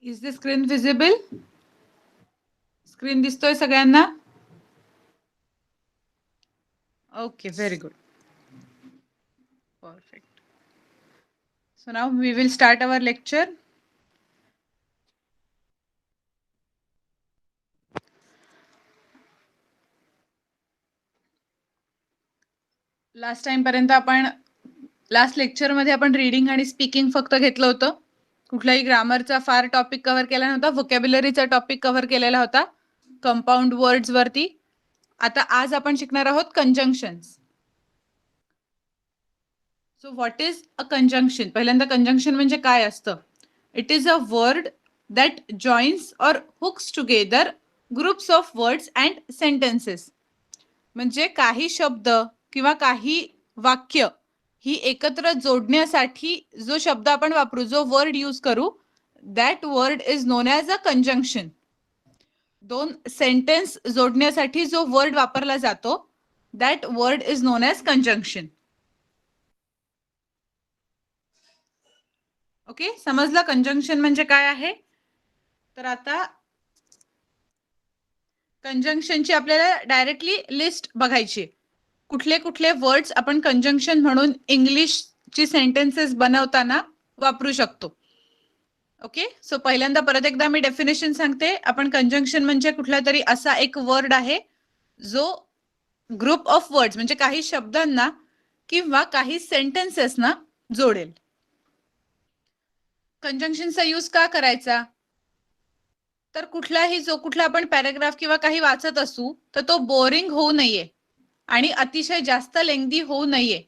Is the screen visible? Screen दिसतोय सगळ्यांना? Okay, very good, perfect. So now we will start our lecture. Last time पर्यंत आपण last लेक्चरमध्ये आपण reading आणि स्पीकिंग फक्त घेतलं होतं. कुठलाही ग्रामरचा फार टॉपिक कव्हर केला नव्हता. व्होकॅब्युलरीचा टॉपिक कव्हर केलेला होता कंपाऊंड वर्ड्स वरती. आता आज आपण शिकणार आहोत conjunctions. So what is a conjunction? पहिल्यांदा कंजंक्शन म्हणजे काय असतं? It is a word that joins or hooks together groups of words and sentences. म्हणजे काही शब्द किंवा काही वाक्य ही एकत्र जोडण्यासाठी जो शब्द आपण वापरू, जो वर्ड यूज करू, that word is known as a conjunction. दोन सेंटेन्स जोडण्यासाठी जो वर्ड वापरला जातो, that word is known as conjunction. Okay, समजलं कंजंक्शन म्हणजे काय आहे? तर आता कंजंक्शनची आपल्याला डायरेक्टली लिस्ट बघायची. कुठले कुठले वर्ड्स आपण कंजंक्शन म्हणून इंग्लिशची सेंटेन्सेस बनवताना वापरू शकतो. ओके, सो पहिल्यांदा परत एकदा मी डेफिनेशन सांगते. आपण कंजंक्शन म्हणजे कुठला तरी असा एक वर्ड आहे जो ग्रुप ऑफ वर्ड्स म्हणजे काही शब्दांना किंवा काही सेंटेन्सेसना जोडेल. कंजंक्शनचा यूज का करायचा? तर कुठलाही जो कुठला आपण पॅराग्राफ किंवा काही वाचत असू तर तो बोरिंग होऊ नये आणि अतिशय जास्त लेंथी होऊ नये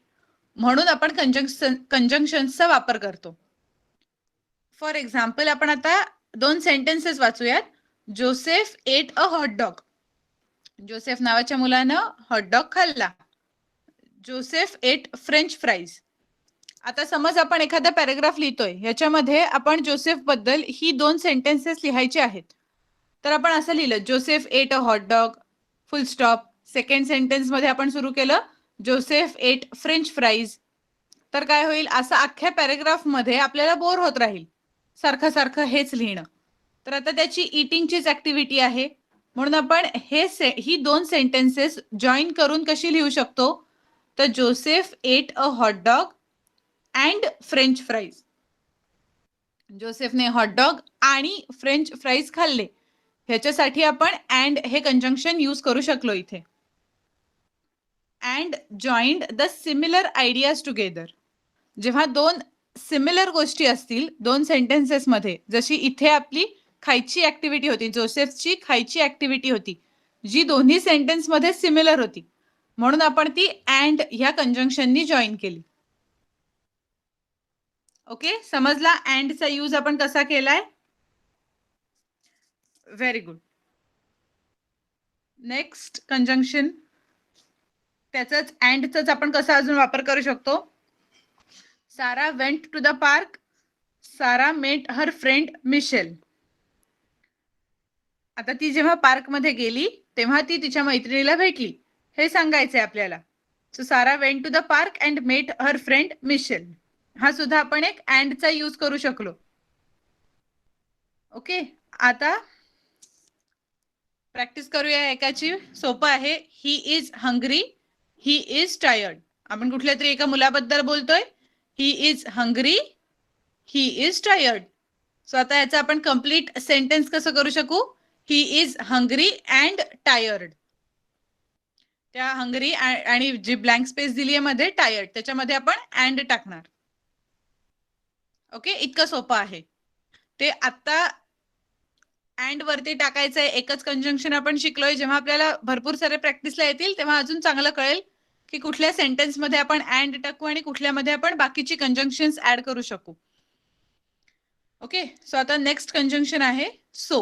म्हणून आपण कंजंक्शनचा वापर करतो. फॉर एक्झाम्पल आपण आता दोन सेंटेन्सेस वाचूयात. Joseph ate a hot dog. Joseph नावाच्या मुलानं हॉटडॉग खाल्ला. Joseph ate French fries. आता समज आपण एखादा पॅराग्राफ लिहितोय, याच्यामध्ये आपण जोसेफ बद्दल ही दोन सेंटेन्सेस लिहायचे आहेत. तर आपण असं लिहिलं, Joseph ate a hot dog, full stop. Second sentence मध्ये आपण सुरू केलं, जोसेफ एट फ्रेंच फ्राईज. तर काय होईल, असं अख्ख्या पॅराग्राफ मध्ये आपल्याला बोर होत राहील सारखं सारखं हेच लिहिणं. तर आता त्याची इटिंगचीच ऍक्टिव्हिटी आहे, म्हणून आपण ही दोन सेंटेन्सेस जॉईन करून कशी लिहू शकतो? तर Joseph ate a hot dog and French fries. जोसेफने हॉटडॉग आणि फ्रेंच फ्राईज खाल्ले, ह्याच्यासाठी आपण अँड हे कंजंक्शन यूज करू शकलो इथे. And joined the similar ideas together. जेव्हा दोन सिमिलर गोष्टी असतील दोन सेंटेन्सेस मध्ये, जशी इथे आपली खायची ऍक्टिव्हिटी होती, जोसेफची खायची ऍक्टिव्हिटी होती, जी दोन्ही सेंटेन्स मध्ये सिमिलर होती, म्हणून आपण ती अँड ह्या कंजंक्शननी जॉईन केली. ओके, समजला अँडचा यूज आपण कसा केलाय? Very good. नेक्स्ट कंजंक्शन, त्याचाच अँडचाच आपण कसा अजून वापर करू शकतो? सारा वेंट टू द पार्क, सारा मेट हर फ्रेंड मिशेल. आता ती जेव्हा पार्क मध्ये गेली तेव्हा ती तिच्या मैत्रिणीला भेटली, हे सांगायचंय आपल्याला. So Sara went to the park and met her friend Michelle. हा सुद्धा आपण एक अँडचा यूज करू शकलो. ओके, आता प्रॅक्टिस करूया एकाची. सोपं आहे. He is hungry, he is tired. आपण कुठल्या तरी एका मुलाबद्दल बोलतोय. He is hungry, he is tired. So आता याचा आपण कंप्लीट सेंटेन्स कसं करू शकू? He is hungry and tired. त्या हंग्री आणि जी ब्लँक स्पेस दिली आहे मध्ये टायर्ड, त्याच्यामध्ये आपण अँड टाकणार. ओके, इतकं सोपं आहे ते. आता अँड वरती टाकायचं आहे. एकच कंजंक्शन आपण शिकलोय. जेव्हा आपल्याला भरपूर सारे प्रॅक्टिसला येतील तेव्हा अजून चांगलं कळेल की कुठल्या सेंटेन्स मध्ये आपण अँड टाकू आणि कुठल्यामध्ये आपण बाकीची कंजंक्शन्स ऍड करू शकू. ओके, सो आता नेक्स्ट कंजंक्शन आहे so.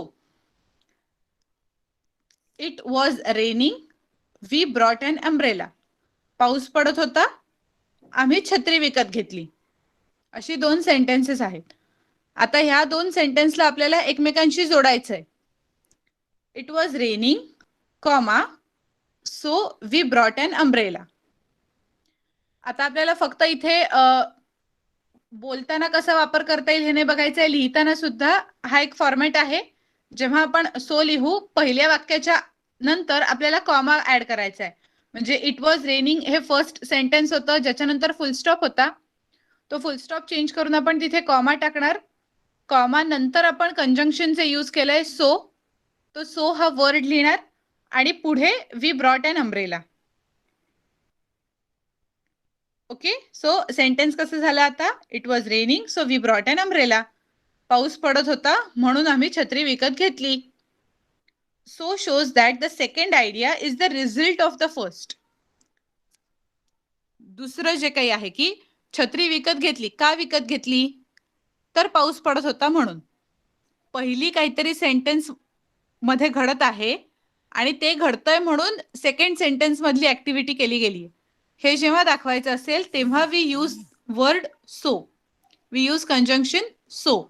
It was raining, we brought an umbrella. पाऊस पडत होता, आम्ही छत्री विकत घेतली. अशी दोन सेंटेन्सेस आहेत. आता ह्या दोन सेंटेन्सला आपल्याला एकमेकांशी जोडायचंय. It was raining, comma, so we brought an umbrella. आता आपल्याला फक्त इथे बोलताना कसा वापर करता येईल हे नाही बघायचं आहे, लिहिताना सुद्धा हा एक फॉर्मॅट आहे. जेव्हा आपण सो लिहू, पहिल्या वाक्याच्या नंतर आपल्याला कॉमा ऍड करायचा आहे. म्हणजे इट वॉज रेनिंग हे फर्स्ट सेंटेन्स होतं, ज्याच्यानंतर फुल स्टॉप होता. तो फुल स्टॉप चेंज करून आपण तिथे कॉमा टाकणार. कॉमा नंतर आपण कंजंक्शनचे यूज केलंय सो, तो सो हा वर्ड लिहिणार आणि पुढे we brought an umbrella. Okay, so sentence कसं झालं आता? It was raining so we brought an umbrella. पाऊस पडत होता म्हणून आम्ही छत्री विकत घेतली. So shows that the second idea is the result of the first. दुसरं जे काही आहे की छत्री विकत घेतली, का विकत घेतली? तर पाऊस पडत होता म्हणून. पहिली काहीतरी सेंटेन्स मध्ये घडत आहे आणि ते घडतंय म्हणून सेकंड सेंटेन्स मधली ऍक्टिव्हिटी केली गेली. हे जेव्हा दाखवायचं असेल तेव्हा we use word so, we use conjunction so.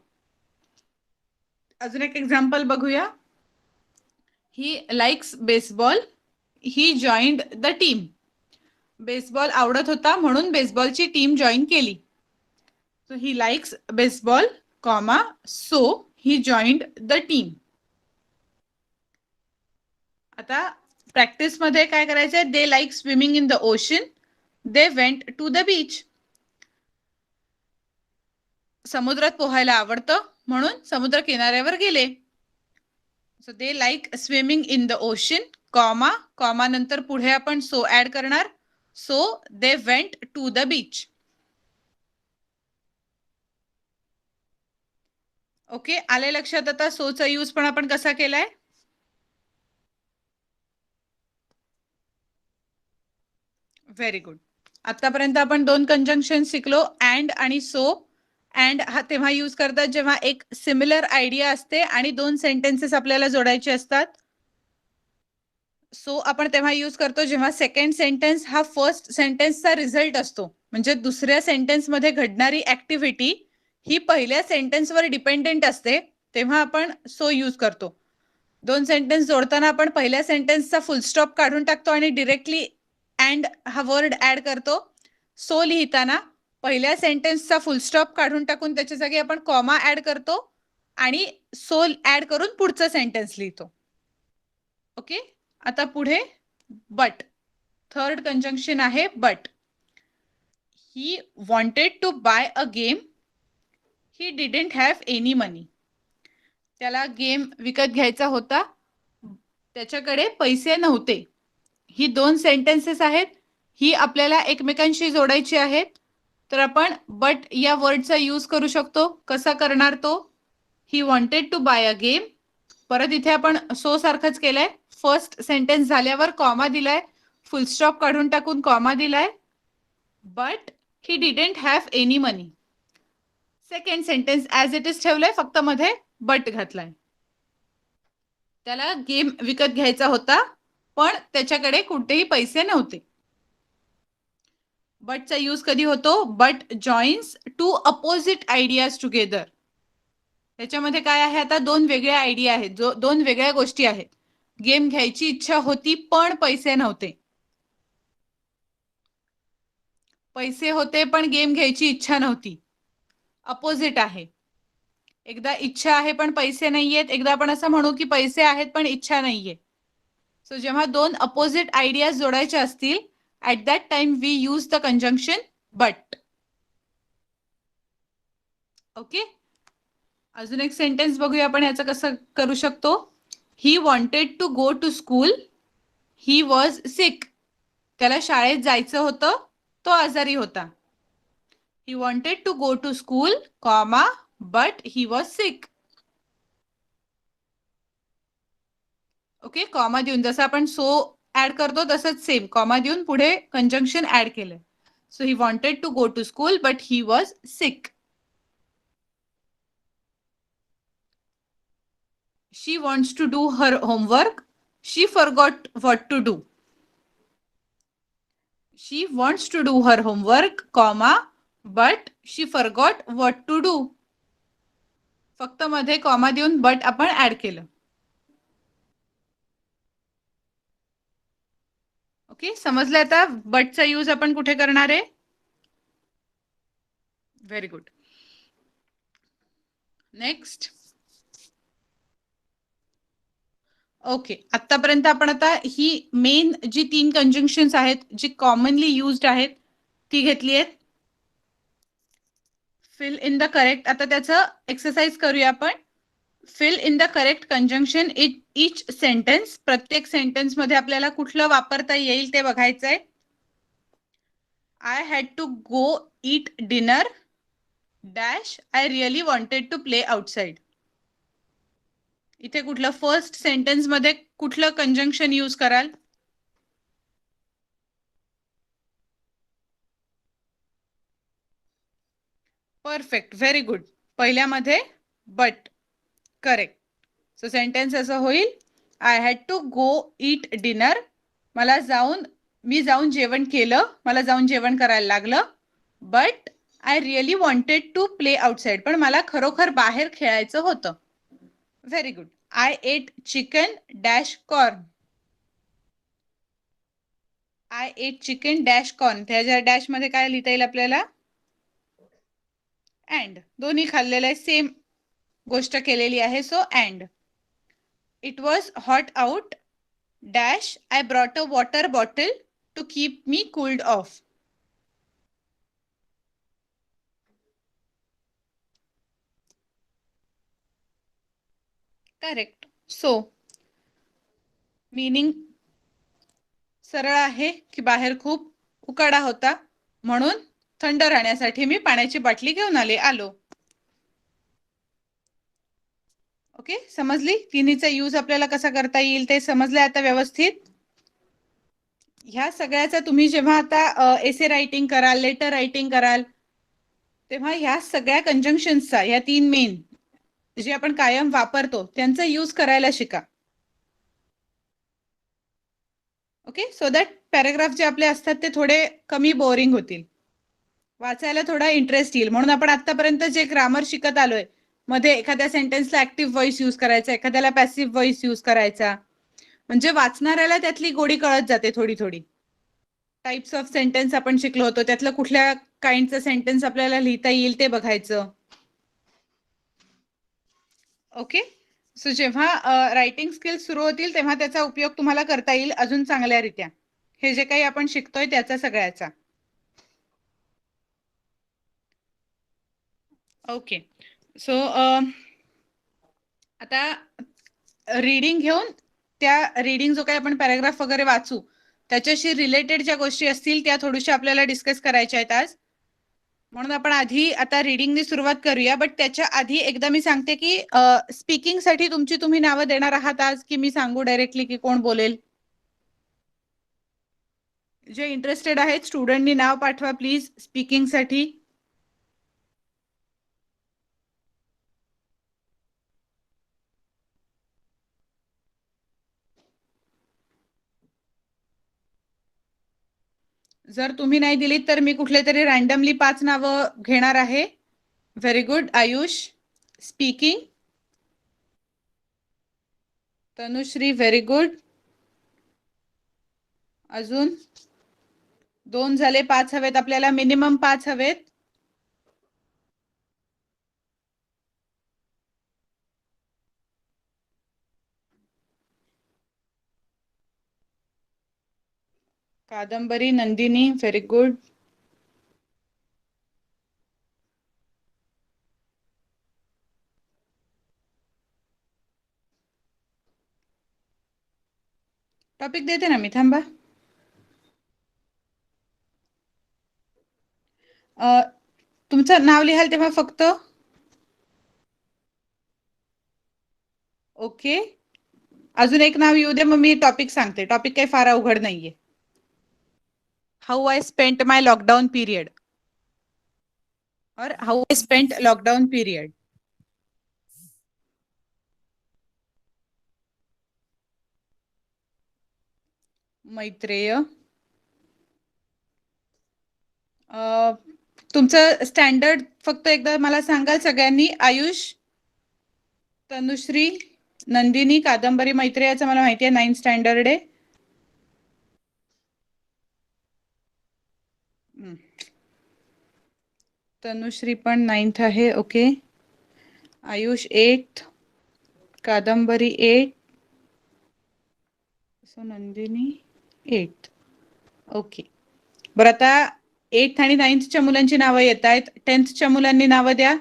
अजून एक एक्झाम्पल बघूया. He likes baseball, he joined the team. Baseball आवडत होता म्हणून बेसबॉलची टीम जॉईन केली. So he likes baseball, comma so he joined the team. आता प्रॅक्टिस मध्ये काय करायचंय? They like swimming in the ocean, they went to the beach. समुद्रात पोहायला आवडतं म्हणून समुद्र किनाऱ्यावर गेले. So they like swimming in the ocean, comma, comma नंतर पुढे आपण सो ऍड करणार. So they went to the beach. Okay, आले लक्षात आता सोचा यूज पण आपण कसा केलाय? Very good. आतापर्यंत आपण दोन कंजंक्शन शिकलो, अँड आणि सो. अँड हा तेव्हा यूज करतात जेव्हा एक सिमिलर आयडिया असते आणि दोन सेंटेन्सेस आपल्याला जोडायचे असतात. सो आपण तेव्हा यूज करतो जेव्हा सेकंड सेंटेन्स हा फर्स्ट सेंटेन्सचा रिझल्ट असतो. म्हणजे दुसऱ्या सेंटेन्स मध्ये घडणारी ऍक्टिव्हिटी ही पहिल्या सेंटेन्सवर डिपेंडेंट असते, तेव्हा आपण सो यूज करतो. दोन सेंटेन्स जोडताना आपण पहिल्या सेंटेन्सचा फुल स्टॉप काढून टाकतो आणि डिरेक्टली अँड हा वर्ड ऍड करतो. सो लिहिताना पहिल्या सेंटेन्सचा फुल स्टॉप काढून टाकून त्याच्या जागी आपण कॉमा ऍड करतो आणि सो ऍड करून पुढचं सेंटेन्स लिहितो. ओके, आता पुढे बट. थर्ड कंजंक्शन आहे but. He wanted to buy a game, he didn't have any money. त्याला गेम विकत घ्यायचा होता, त्याच्याकडे पैसे नव्हते. ही दोन सेंटेन्सेस आहेत, ही आपल्याला एकमेकांशी जोडायची आहेत. तर आपण बट या वर्डचा यूज करू शकतो. कसा करणार तो? He wanted to buy a game, परत इथे आपण सो सारखंच केलंय. फर्स्ट सेंटेन्स झाल्यावर कॉमा दिलाय, फुल स्टॉप काढून टाकून कॉमा दिलाय. But he didn't have any money. Second sentence as it is ठेवलंय, फक्त मध्ये बट घातलाय. त्याला गेम विकत घ्यायचा होता पण त्याच्याकडे कुठेही पैसे नव्हते. बटचा यूज कधी होतो? But joins two opposite ideas together. त्याच्यामध्ये काय आहे? आता दोन वेगळ्या आयडिया आहेत, दोन वेगळ्या गोष्टी आहेत. गेम घ्यायची इच्छा होती पण पैसे नव्हते. पैसे होते पण गेम घ्यायची इच्छा नव्हती. अपोजिट आहे. एकदा इच्छा आहे पण पैसे नाहीयेत, एकदा आपण असं म्हणू की पैसे आहेत पण इच्छा नाहीये. सो जेव्हा दोन अपोजिट आयडियाज जोडायचे असतील, at that time we use the conjunction but. Okay, अजून एक सेंटेन्स बघूया आपण याचं कसं करू शकतो. He wanted to go to school, he was sick. त्याला शाळेत जायचं होतं, तो आजारी होता. He wanted to go to school, comma, but he was sick. Okay, comma देऊन जसं आपण सो ऍड करतो तसंच सेम कॉमा देऊन पुढे कंजंक्शन ऍड केलंय. So he wanted to go to school but he was sick. She wants to do her homework, she forgot what to do. She wants to do her homework, comma, but she forgot what to do. फक्त मध्ये comma देऊन but आपण add केलं. Okay, समजलं आता बटचा use आपण कुठे करणार आहे? Very good. नेक्स्ट. ओके, आतापर्यंत आपण आता ही मेन जी 3 कंजंक्शन्स आहेत जी कॉमनली युज्ड आहेत ती घेतली आहेत. फिल इन द करेक्ट, आता त्याचं एक्सरसाइज करूया आपण. Fill in the correct conjunction each sentence. प्रत्येक सेंटेन्स मध्ये आपल्याला कुठलं वापरता येईल ते बघायचंय. I had to go eat dinner dash I really wanted to play outside. इथे कुठलं फर्स्ट सेंटेन्स मध्ये कुठलं कंजंक्शन यूज कराल? Perfect, very good. पहिल्यामध्ये बट. करेक्ट. सो सेंटेन्स असं होईल, I had to go eat dinner. मी जाऊन जेवण केलं, मला जाऊन जेवण करायला लागलं. But I really wanted to play outside, पण मला खरोखर बाहेर खेळायचं होतं. Very good. I ate chicken dash corn. I ate chicken dash corn. त्याच्या डॅश मध्ये काय लिहिता येईल आपल्याला? अँड. दोन्ही खाल्लेलं आहे, सेम गोष्ट केलेली आहे, so and. It was hot out dash I brought a water bottle to keep me cooled off. Correct. So meaning सरळ आहे की बाहेर खूप उकाडा होता म्हणून थंड राहण्यासाठी मी पाण्याची बाटली घेऊन आलो. ओके, समजली? तिन्हीचा यूज आपल्याला कसा करता येईल ते समजलंय आता व्यवस्थित? ह्या सगळ्याचा तुम्ही जेव्हा आता एसे रायटिंग कराल, लेटर रायटिंग कराल, तेव्हा ह्या सगळ्या कंजंक्शन्सचा, ह्या 3 मेन जे आपण कायम वापरतो त्यांचा यूज करायला शिका. ओके, सो दॅट पॅराग्राफ जे आपले असतात ते थोडे कमी बोरिंग होतील, वाचायला थोडा इंटरेस्ट येईल. म्हणून आपण आतापर्यंत जे ग्रामर शिकत आलोय, मध्ये एखाद्या सेंटेन्सला ऍक्टिव्ह व्हॉइस यूज करायचा, एखाद्याला पॅसिव्ह व्हॉइस यूज करायचा, म्हणजे वाचणाऱ्याला त्यातली गोडी कळत जाते थोडी थोडी. टाइप्स ऑफ सेंटेन्स आपण शिकलो होतो, त्यातलं कुठल्या काइंडचं सेंटेन्स आपल्याला लिहिता येईल ते बघायचं. ओके, सो जेव्हा रायटिंग स्किल्स सुरू होतील तेव्हा त्याचा उपयोग तुम्हाला करता येईल अजून चांगल्यारीत्या, हे जे काही आपण शिकतोय त्याचा सगळ्याचा. ओके, सो आता रीडिंग घेऊन त्या रीडिंग जो काही आपण पॅराग्राफ वगैरे वाचू त्याच्याशी रिलेटेड ज्या गोष्टी असतील त्या थोड्याशा आपल्याला डिस्कस करायच्या आहेत आज. म्हणून आपण आधी आता रीडिंगनी सुरुवात करूया. बट त्याच्या आधी एकदा मी सांगते की स्पीकिंग साठी तुमची तुम्ही नावं देणार आहात आज, की मी सांगू डायरेक्टली की कोण बोलेल? जे इंटरेस्टेड आहेत स्टुडंटनी नाव पाठवा प्लीज स्पीकिंग साठी. जर तुम्ही नाही दिलीत तर मी कुठले तरी रँडमली 5 नावं घेणार आहे. Very good. Ayush speaking. Tanushree very good. अजून 2 झाले, 5 हवेत आपल्याला, मिनिमम 5 हवेत. कादंबरी नंदिनी व्हेरी गुड. टॉपिक देते ना मी, थांबा. तुमचं नाव लिहाल तेव्हा फक्त ओके. अजून एक नाव येऊ दे मग मी टॉपिक सांगते. टॉपिक काही फार अवघड नाहीये. हाऊ आय स्पेंट माय लॉकडाऊन पीरियड और हाऊ आय स्पेंट लॉकडाऊन पीरियड. मैत्रेय. तुमचं स्टँडर्ड फक्त एकदा मला सांगाल सगळ्यांनी? आयुष, तनुश्री, नंदिनी, कादंबरी, मैत्रेयाचं मला माहिती आहे 9th स्टँडर्ड आहे. तनुश्री पण 9th आहे. ओके. आयुष 8, कादंबरी 8, सो नंदिनी 8. ओके. बरं, आता 8th आणि 9thच्या मुलांची नावं येत आहेत. 10thच्या मुलांनी नावं द्या.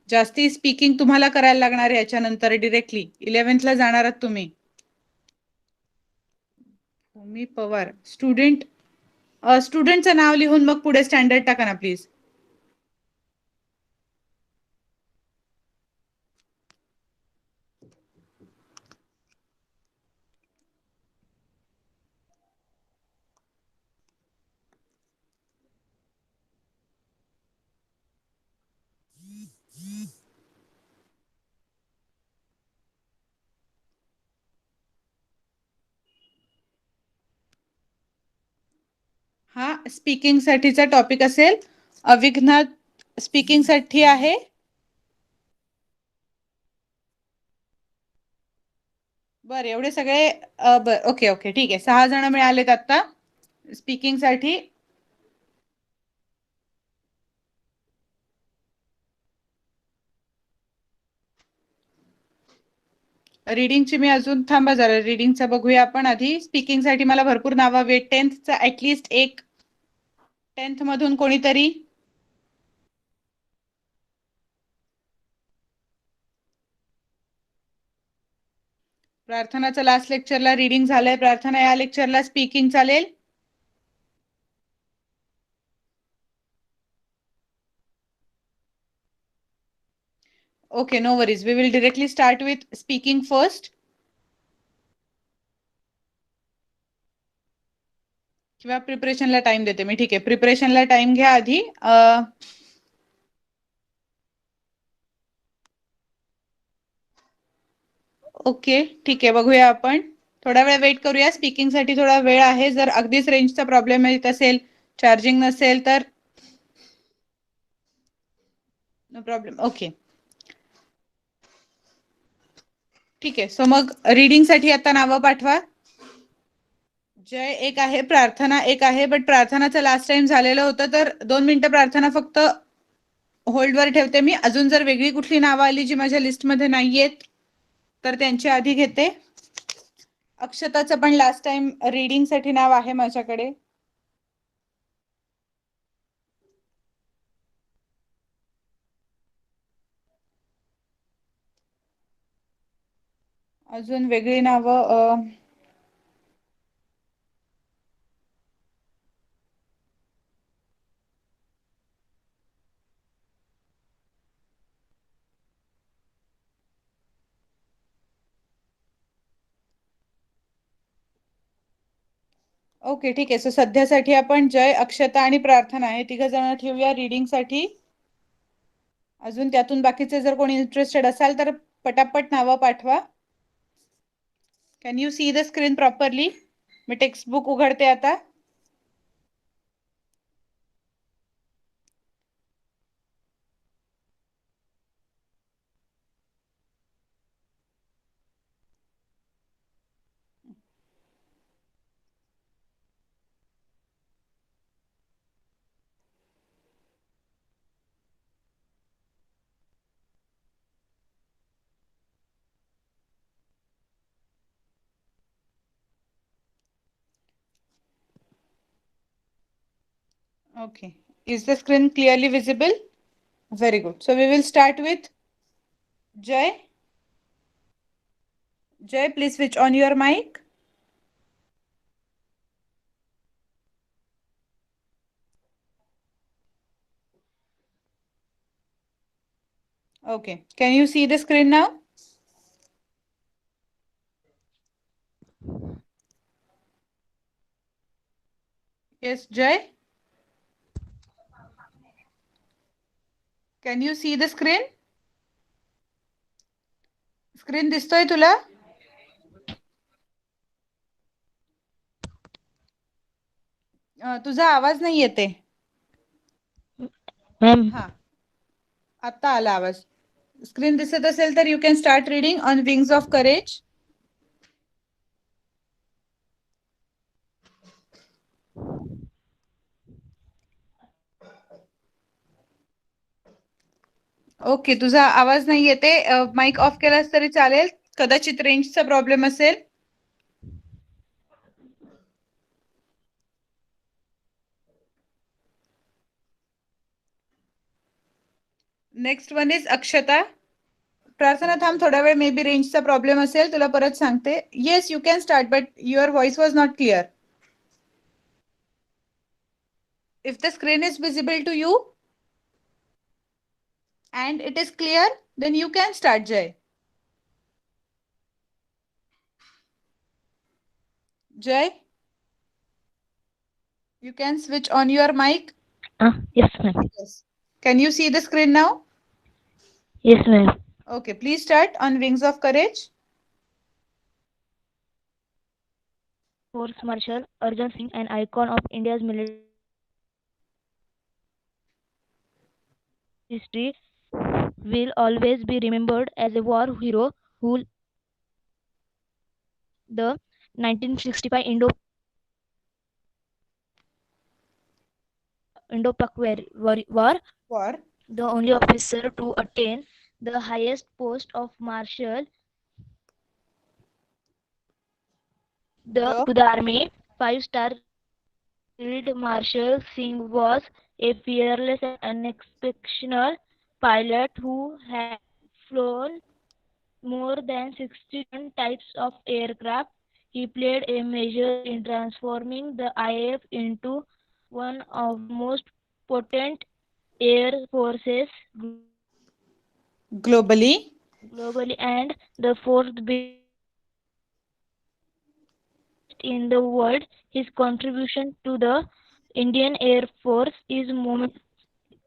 जास्ती स्पीकिंग तुम्हाला करायला लागणार आहे याच्यानंतर डिरेक्टली. 11thला जाणार आहात तुम्ही. भूमी पवार. स्टुडंटचं नाव लिहून मग पुढे स्टँडर्ड टाका ना प्लीज. हा स्पीकिंग साठीचा टॉपिक असेल. अविघ्नात स्पीकिंग साठी आहे. बरं, एवढे सगळे ओके ओके ठीक आहे. 6 जण मिळालेत आता स्पीकिंग साठी. रीडिंगची मी अजून थांबा जरा, रीडिंगचा बघूया आपण आधी. स्पीकिंग साठी मला भरपूर नावं हवी. 10thचा ऍटलिस्ट एक, 10th मधून कोणीतरी. प्रार्थनाचं लास्ट लेक्चरला रीडिंग झालंय. प्रार्थना या लेक्चरला स्पीकिंग चालेल. Okay, no worries. We will directly start with speaking first. किंवा प्रिपरेशनला टाइम देते मी. ठीक आहे, प्रिपरेशनला टाइम घ्या आधी. ओके ठीक आहे, बघूया आपण. थोडा वेळ वेट करूया. स्पीकिंग साठी थोडा वेळ आहे. जर अगदीच रेंजचा प्रॉब्लेम येत असेल, चार्जिंग नसेल तर नो प्रॉब्लेम. ओके ठीक आहे. सो मग रीडिंग साठी आता नावं पाठवा. जय एक आहे, प्रार्थना एक आहे. बट प्रार्थनाचं लास्ट टाइम झालेलं होतं, तर 2 मिनिटं प्रार्थना फक्त होल्डवर ठेवते मी. अजून जर वेगळी कुठली नावं आली जी माझ्या लिस्टमध्ये नाहीयेत तर त्यांची आधी घेते. अक्षताचं पण लास्ट टाइम रीडिंग साठी नाव आहे माझ्याकडे. अजून वेगळी नावं ओके ठीक आहे. सो सध्यासाठी आपण जय, अक्षता आणि प्रार्थना हे 3 जण ठेवूया रीडिंग साठी. अजून त्यातून बाकीचे जर कोणी इंटरेस्टेड असाल तर पटापट नावं पाठवा. Can you see the screen properly? Me text book उघडते आता. Okay. Is the screen clearly visible? Very good. So we will start with Jay. Jay, please switch on your mic. Okay. Can you see the screen now? Yes, Jay. Can you see the screen? Screen दिसतोय तुला? तुझा आवाज नाही येते. हा, आता आला आवाज. स्क्रीन दिसत असेल तर you can start reading on wings of courage. Okay, तुझा आवाज नाही येते. माईक ऑफ केलास तरी चालेल, कदाचित रेंजचा प्रॉब्लेम असेल. नेक्स्ट वन इज अक्षता. प्रार्थना थांब थोडा वेळ, मे बी रेंजचा प्रॉब्लेम असेल, तुला परत सांगते. Yes, you can start, but your voice was not clear. If the screen is visible to you and it is clear, then you can start, Jay. Jay, you can switch on your mic. Yes, ma'am. Yes. Can you see the screen now? Yes, ma'am. Okay, please start on Wings of Courage. Force Marshal Arjun Singh, an icon of India's military history, will always be remembered as a war hero who the 1965 Indo-Pak War, For the only officer to attain the highest post of marshal the to the army. Five-star Field Marshal Singh was a fearless and unexceptional pilot who had flown more than 60 types of aircraft. He played a major in transforming the IAF into one of the most potent air forces globally. globally and the fourth biggest in the world. His contribution to the Indian Air Force is Monumental.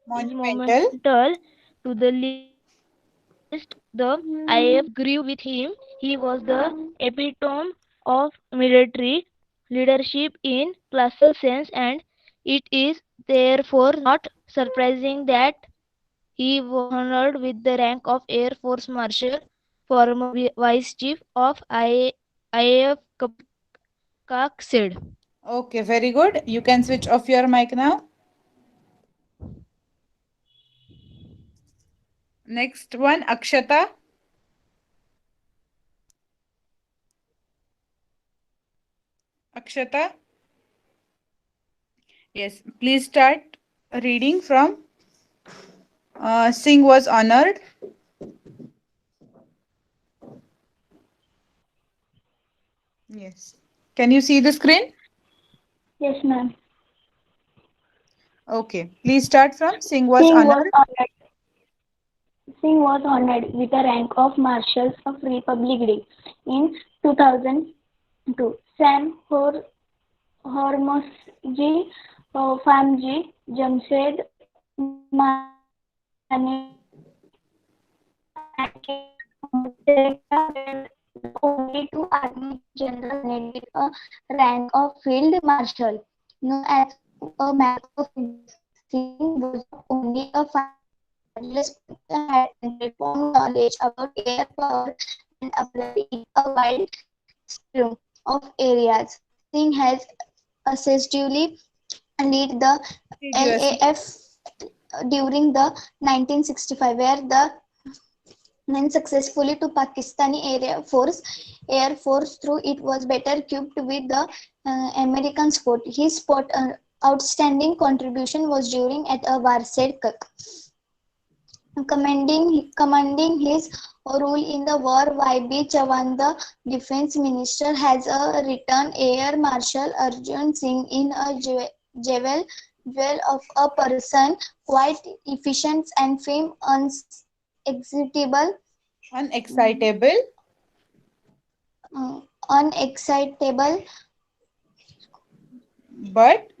monumental to the list. The IAF grew with him. He was the epitome of military leadership in classical sense, and it is therefore not surprising that he was honored with the rank of Air Force Marshal, former Vice Chief of IAF Kak said. Okay, very good. You can switch off your mic now. Next one, Akshata. Akshata. Yes, please start reading from Singh was honored. Yes. Can you see the screen? Yes, ma'am. Okay. Please start from Singh was Singh was honored. honored. Singh was honored with the rank of Marshal of Republic Day in 2002. Sam Hormozji, Famji, Jamshed Manekshaw, and Murtaza were the only two Army generals honored with a rank of Field Marshal. Known as a man of figures, Singh was not only a fighter but had profound knowledge about air power and applied it a wide spectrum of areas. Singh has successfully led the Seriously. LAF during the 1965, where the and successfully to Pakistani Air Force through it was better equipped with the American sport. His outstanding contribution was during at a Warsaid Cup. Commanding his role in the war, Y.B. Chavan, the defense minister, has a written Air Marshal Arjun Singh in a jewel of a person quite efficient and fame unexecutable, Unexcitable, unexcitable. but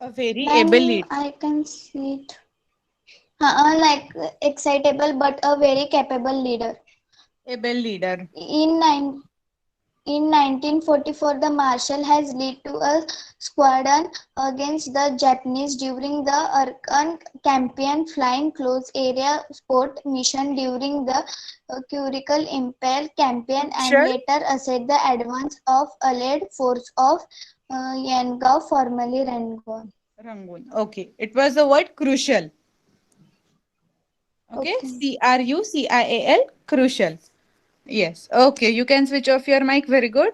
a very able Ma'am, leader. I can see it. Like excitable but a very capable leader. Able leader. In 1944, the Marshal has led to a squadron against the Japanese during the Arakan Campaign Flying Close Area Support Mission during the Kurikal Impel Campaign, and Crucial. later assisted the advance of Allied force of Yangon, formerly Rangoon. Rangoon. Okay. It was the word crucial. Okay, Okay. CRUCIAL, crucial. Yes. Okay, you can switch off your mic. Very good.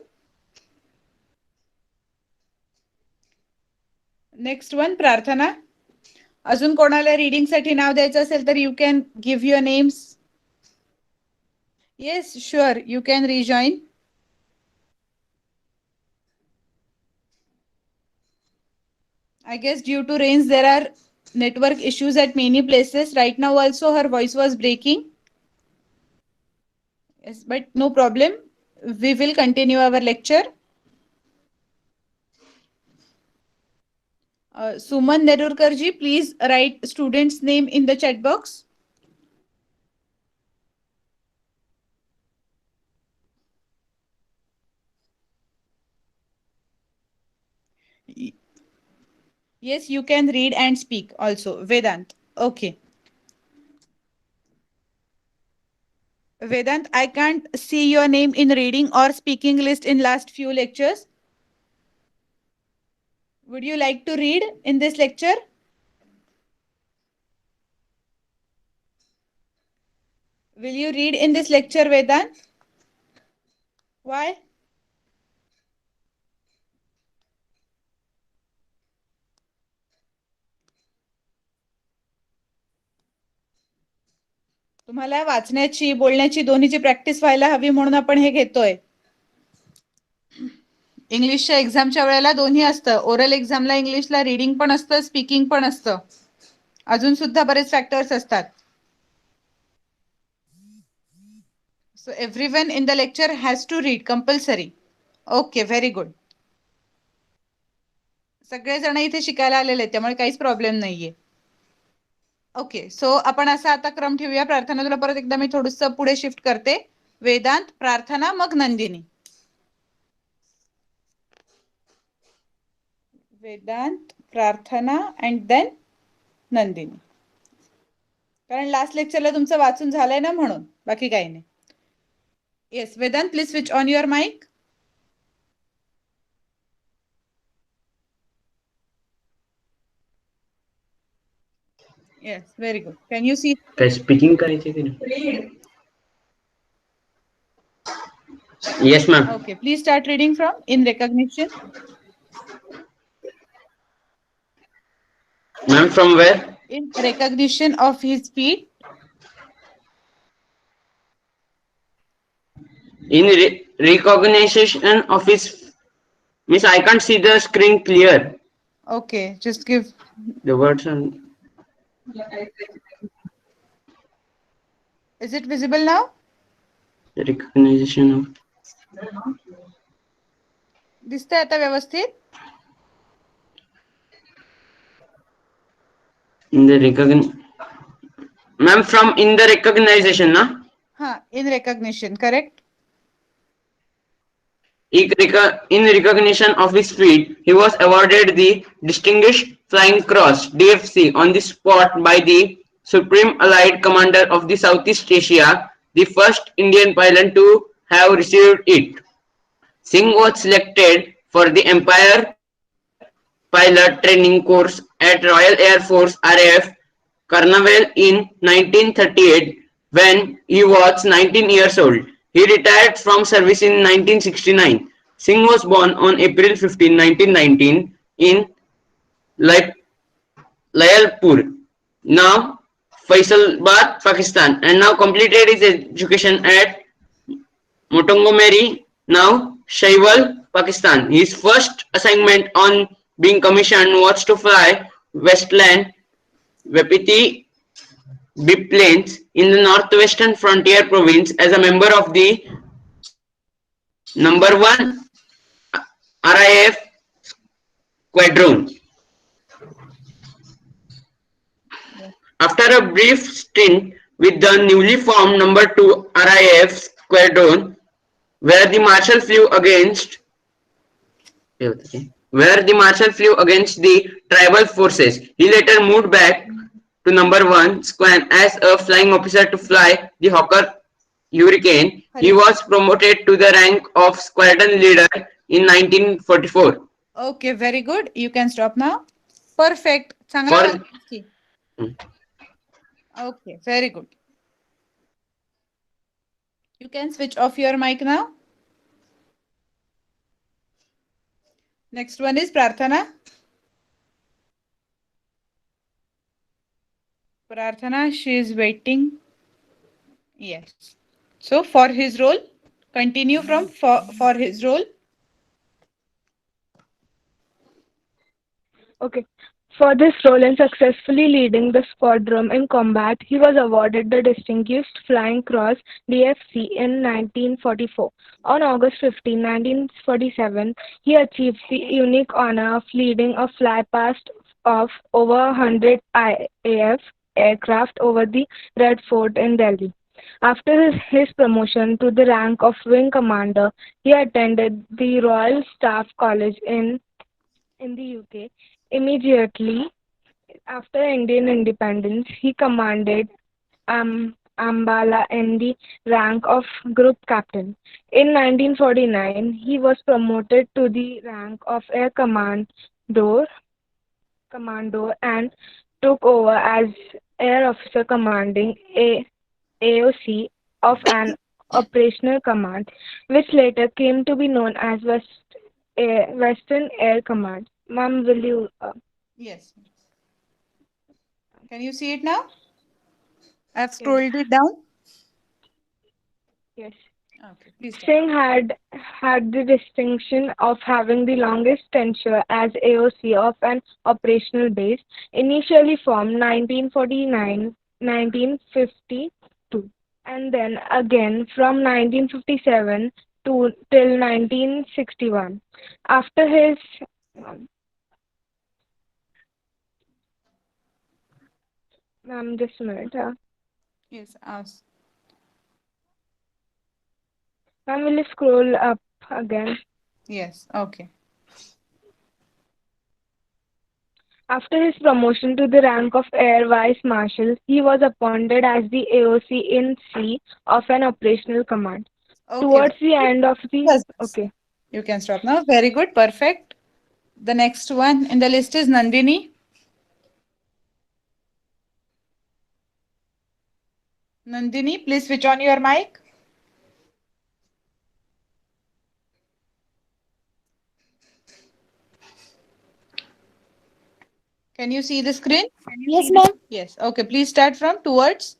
Next one Prarthana. अजून कोणाला reading साठी नाव द्यायचं असेल तर you can give your names. Yes sure you can rejoin. I guess due to rains there are network issues at many places. Right now also her voice was breaking. Yes, but no problem. We will continue our lecture. Suman Nerurkar ji, please write student's name in the chat box. Yes, you can read and speak also. Vedant. Okay. Vedant, I can't see your name in reading or speaking list in last few lectures. Would you like to read in this lecture? Will you read in this lecture, Vedant? Why? तुम्हाला वाचण्याची बोलण्याची दोन्हीची practice व्हायला हवी म्हणून आपण हे घेतोय. इंग्लिशच्या एक्झामच्या वेळेला दोन्ही असतं. ओरल एक्झामला इंग्लिशला रीडिंग पण असतं, स्पीकिंग पण असतं. अजून सुद्धा बरेच फॅक्टर्स असतात. So everyone in the lecture has to read compulsory. Okay, very good. सगळेजण इथे शिकायला आलेले आहेत त्यामुळे काहीच प्रॉब्लेम नाहीये. ओके, सो आपण असा आता क्रम ठेवूया. प्रार्थना तुला परत एकदा मी थोडस पुढे शिफ्ट करते. वेदांत, प्रार्थना, मग नंदिनी. वेदांत, प्रार्थना अँड देन नंदिनी. कारण लास्ट लेक्चरला तुमचं वाचून झालंय ना म्हणून, बाकी काही नाही. Yes Vedant, please switch on your mic. Yes, very good. Can you see? काय स्पीकिंग करायची की नाही? Yes ma'am. Okay, please start reading from in recognition. Ma'am, from where? In recognition of his feet. In recognition of his. Miss, I can't see the screen clear. Okay, just give. The words are. Is it visible now? Recognition of. दिसतंय आता व्यवस्थित? In the Ma'am, from in the recognition, na? हाँ, in recognition, correct. In recognition of his feat, he was awarded the Distinguished Flying Cross (DFC) on the spot by the Supreme Allied Commander of the Southeast Asia, the first Indian pilot to have received it. Singh was selected for the Empire Pilot Training Course at Royal Air Force RAF, Carnaval in 1938 when he was 19 years old. He retired from service in 1969. Singh was born on April 15, 1919 in Layalpur, now Faisalabad, Pakistan, and now completed his education at Montgomery, now Shaiwal, Pakistan. His first assignment on being commissioned was to fly Westland Wapiti biplanes in the northwestern frontier province as a member of the number 1 RAF squadron. After a brief stint with the newly formed number 2 RAF squadron, where the Marshal flew against the tribal forces, he later moved back to number 1 squadron as a flying officer to fly the Hawker Hurricane. He was promoted to the rank of squadron leader in 1944. Okay, very good. You can stop now. Perfect. चांगला For- वाटलं की. Okay, very good. You can switch off your mic now. Next one is Prarthana. Prarthana, she is waiting. Yes. So for his role, continue from for his role. Okay. For this role in successfully leading the squadron in combat, he was awarded the Distinguished Flying Cross DFC in 1944. On August 15, 1947, he achieved the unique honor of leading a flypast of over 100 IAF aircraft over the Red Fort in Delhi. After his promotion to the rank of Wing Commander, he attended the Royal Staff College in the UK. Immediately after Indian independence, he commanded Ambala in the rank of Group Captain. In 1949, he was promoted to the rank of Air Commando and took over as Air Officer Commanding AOC of an operational command, which later came to be known as Western Air Command. Ma'am, will you? Yes. Can you see it now? I've Yes. scrolled it down. Yes. Okay, please start. Singh had the distinction of having the longest tenure as AOC of an operational base, initially from 1949-1952, and then again from 1957 till 1961. After his Ma'am, just a minute. Yes, ask. Ma'am, will you scroll up again? Yes, okay. After his promotion to the rank of Air Vice Marshal, he was appointed as the AOC in C of an operational command. Okay. Towards the end of the Yes. okay, You can stop now. Very good. Perfect. The next one in the list is Nandini. Nandini, please switch on your mic. Can you see the screen? Yes, ma'am. Yes. Okay. Please start from towards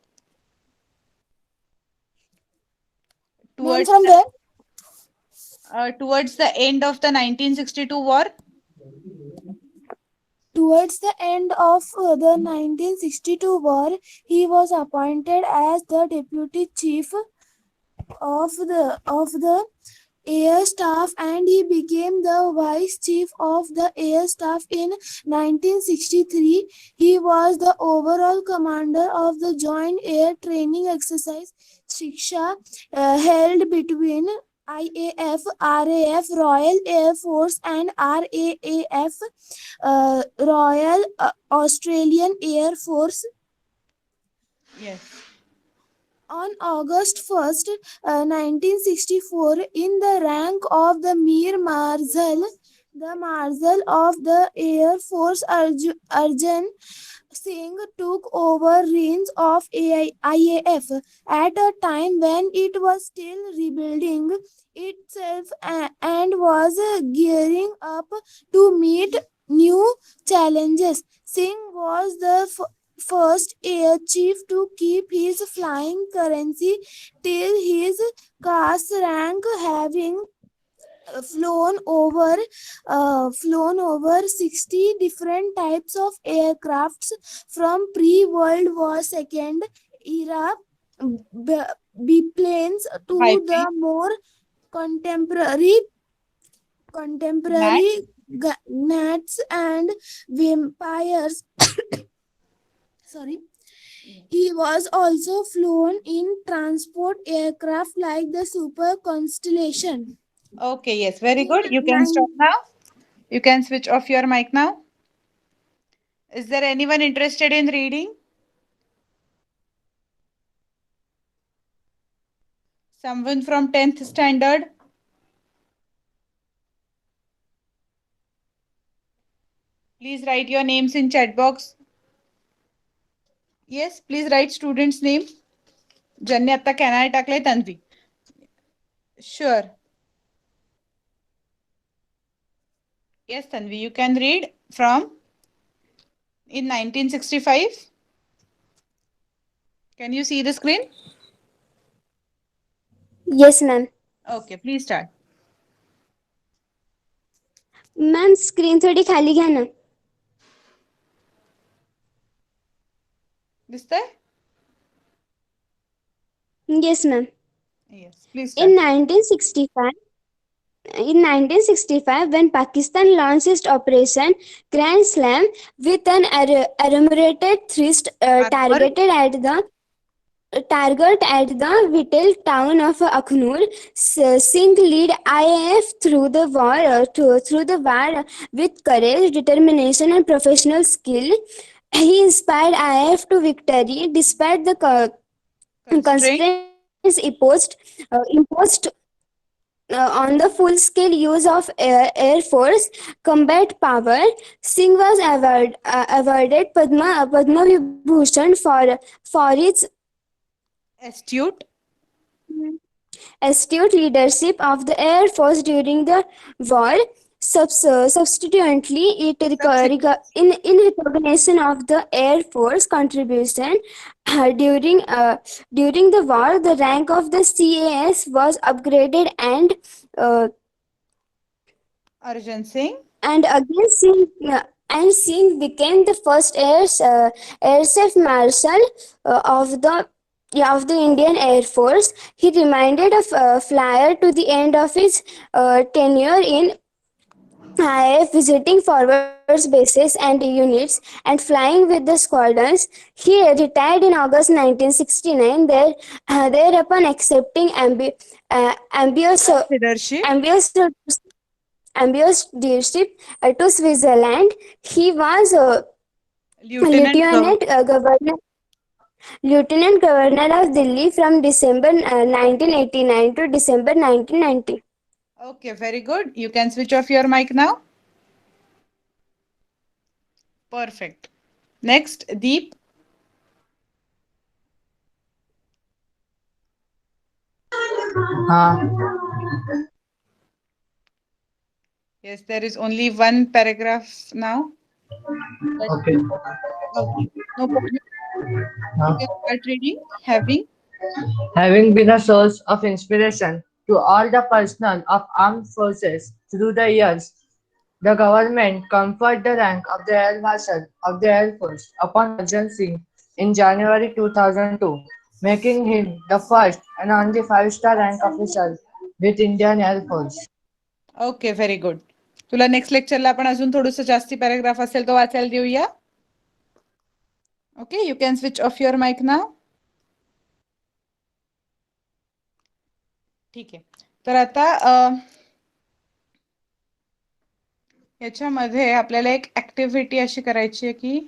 Ma'am, towards from where? towards the end of the 1962 war. Towards the end of the 1962 war, he was appointed as the deputy chief of the air staff, and he became the vice chief of the air staff in 1963. He was the overall commander of the joint air training exercise Shiksha held between IAF, RAF, Royal Air Force, and RAAF, Royal Australian Air Force. Yes. On August 1st, 1964, in the rank of the Mir Marshal, the Marshal of the Air Force Arjun Singh took over reins of IAF at a time when it was still rebuilding itself and was gearing up to meet new challenges. Singh was the first air chief to keep his flying currency till his caste rank, having flown over 60 different types of aircrafts from pre-World War II era biplanes to Biplane. the more contemporary gnats and vampires. Sorry. He was also flown in transport aircraft like the Super Constellation. Okay. Yes. Very In good. You can stop now. You can switch off your mic now. Is there anyone interested in reading? Someone from 10th standard? Please write your names in chat box. Yes, please write students name. ज्यांनी आता कॅनाय टाकलंय Tanvi. Sure. Yes Tanvi, you can read from in 1965. Can you see the screen? Yes, ma'am. Okay, please start. Ma'am screen थोडी खाली घ्या ना. दिसतंय? Yes, ma'am. Yes, please In start. 1965, when Pakistan launched its Operation Grand Slam with an armored thrust target at the vital town of Akhnur, Singh led IAF through the war with courage, determination, and professional skill. He inspired IAF to victory despite the Constraint. constraints imposed on the full-scale use of Air Force combat power. Singh was awarded Padma Vibhushan for his Astute. astute leadership of the Air Force during the war. Subsequently, in recognition of the Air Force contribution during the war, the rank of the CAS was upgraded uh, Arjun Singh. again Singh became the first Air Chief Marshal of the Indian Air Force. He remained a flyer to the end of his tenure in IAF, visiting forward bases and units and flying with the squadrons. He retired in August 1969. Thereupon accepting Leadership. ambassadorship to Switzerland. He was Lieutenant Lieutenant Governor of Delhi from December 1989 to December 1990. Okay, very good. You can switch off your mic now. Perfect. Next, Deep. Yes, there is only one paragraph now. Okay. Okay, no problem. You can start reading. Having been a source of inspiration to all the personnel of armed forces through the years, the government conferred the rank of the Air Marshal of the Air Force upon Arjun Singh in January 2002, making him the first and only 5-star rank officer with Indian Air Force. Okay, very good. तुला next लेक्चरला आपण अजून थोडंसं जास्ती paragraph असेल तो वाचायला देऊया. Okay, you can switch off your mic now. ठीक आहे. तर आता याच्यामध्ये आपल्याला एक ऍक्टिव्हिटी अशी करायची आहे की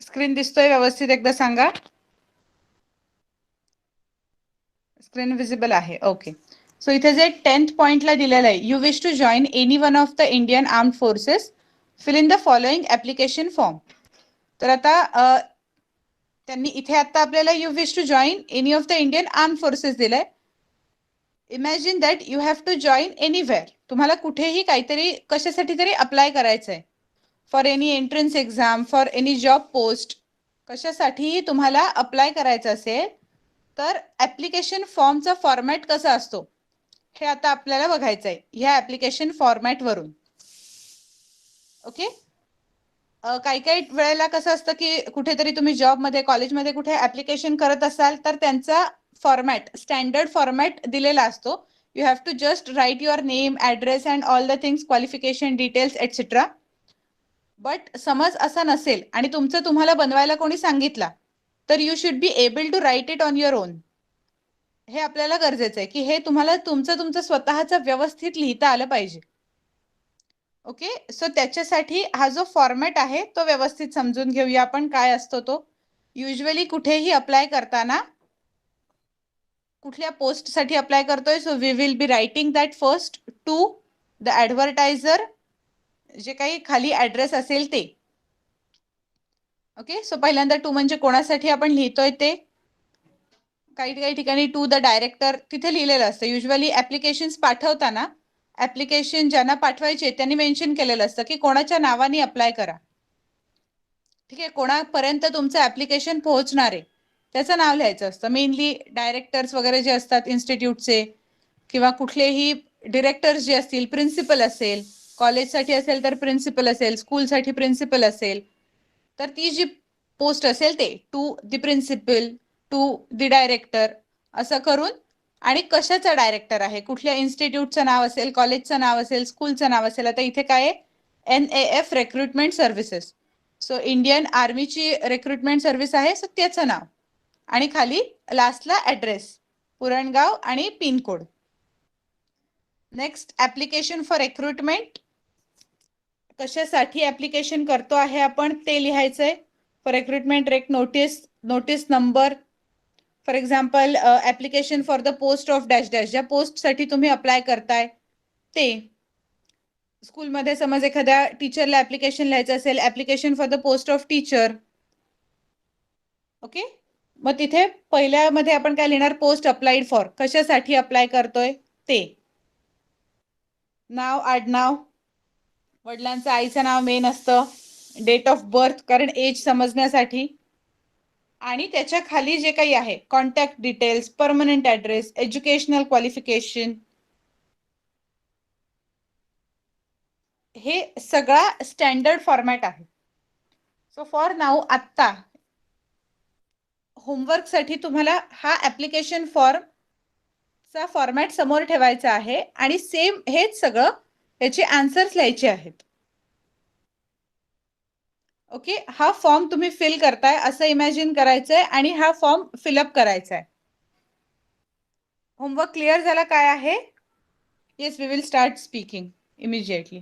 स्क्रीन दिसतोय व्यवस्थित? एकदा सांगा. स्क्रीन विजिबल आहे? ओके. सो इथे जे 10th पॉइंटला दिलेलं आहे, you wish to join any one of the Indian armed forces, fill in the following application form. तर आता त्यांनी इथे आता आपल्याला you wish to join any of the Indian armed forces दिलंय. Imagine that you have to join anywhere. तुम्हाला कुठेही काहीतरी कशासाठी तरी अप्लाय करायचंय, for any entrance exam, for any job post, कशासाठीही तुम्हाला अप्लाय करायचं असेल तर ऍप्लिकेशन फॉर्मचा फॉर्मॅट कसा असतो हे आता आपल्याला बघायचं आहे ह्या ऍप्लिकेशन फॉर्मॅट वरून. ओके. काही काही वेळेला कसं असतं की कुठेतरी तुम्ही जॉबमध्ये, कॉलेजमध्ये कुठे ऍप्लिकेशन करत असाल तर त्यांचा फॉर्मॅट, स्टँडर्ड फॉर्मॅट दिलेला असतो. You have to just write your name, address and all the things, qualification details etcetera. But समज असा नसेल आणि तुमचं तुम्हाला बनवायला कोणी सांगितला तर you should be able to write it on your own. हे आपल्याला गरजेचं आहे की हे तुम्हाला तुमचं स्वतःचं व्यवस्थित लिहिता आलं पाहिजे. ओके. सो त्याच्यासाठी हा जो फॉर्मॅट आहे तो व्यवस्थित समजून घेऊया आपण काय असतो तो. युजली कुठेही अप्लाय करताना कुठल्या पोस्टसाठी अप्लाय करतोय. So we will be writing that first to the advertiser, जे काही खाली ॲड्रेस असेल ते. ओके, सो पहिल्यांदा टू म्हणजे कोणासाठी आपण लिहितोय ते. काही काही ठिकाणी टू द डायरेक्टर तिथे लिहिलेलं असतं. युजली ऍप्लिकेशन्स पाठवताना ऍप्लिकेशन ज्यांना पाठवायचे त्यांनी मेन्शन केलेलं असतं की कोणाच्या नावाने अप्लाय करा. ठीक आहे, कोणापर्यंत तुमचं ऍप्लिकेशन पोहोचणार आहे त्याचं नाव लिहायचं असतं. मेनली डायरेक्टर्स वगैरे जे असतात इन्स्टिट्यूटचे, किंवा कुठलेही डिरेक्टर्स जे असतील, प्रिन्सिपल असेल, कॉलेजसाठी असेल तर प्रिन्सिपल असेल, स्कूलसाठी प्रिन्सिपल असेल, तर ती जी पोस्ट असेल ते to the principal, to the director असं करून, आणि कशाचा डायरेक्टर आहे, कुठल्या इन्स्टिट्यूटचं नाव असेल, कॉलेजचं नाव असेल, स्कूलचं नाव असेल. आता इथे काय आहे, NAF recruitment services. So Indian आर्मीची रिक्रुटमेंट सर्व्हिस आहे, सो त्याचं नाव, आणि खाली लास्टला ॲड्रेस, पुरणगाव आणि pin code. Next, application for recruitment. कशासाठी ऍप्लिकेशन करतो आहे आपण ते लिहायचंय. फॉर रिक्रुटमेंट रेक notice, notice number. For example application for the post of dash dash, ज्या पोस्टसाठी तुम्ही अप्लाय करताय ते. स्कूलमध्ये समज एखाद्या टीचरला ऍप्लिकेशन लिहायचं असेल, application for the post of teacher. Okay, मग तिथे पहिल्यामध्ये आपण काय लिहिणार, पोस्ट अप्लाइड फॉर, कशासाठी अप्लाय करतोय ते. नाव, आडनाव, वडिलांचं आईचं नाव मेन असतं, डेट ऑफ बर्थ कारण एज समजण्यासाठी, आणि त्याच्या खाली जे काही आहे contact details, permanent address, educational qualification, हे सगळा स्टँडर्ड फॉर्मॅट आहे. सो फॉर नाऊ आत्ता होमवर्कसाठी तुम्हाला हा ऍप्लिकेशन फॉर्मचा फॉर्मॅट समोर ठेवायचा आहे, आणि सेम हेच सगळं त्याचे आन्सर्स लिहायचे आहेत. ओके, हा फॉर्म तुम्ही फिल करताय असं इमॅजिन करायचंय, आणि हा फॉर्म फिलअप करायचा आहे. होमवर्क क्लिअर झाला काय आहे? Yes, we will start speaking immediately.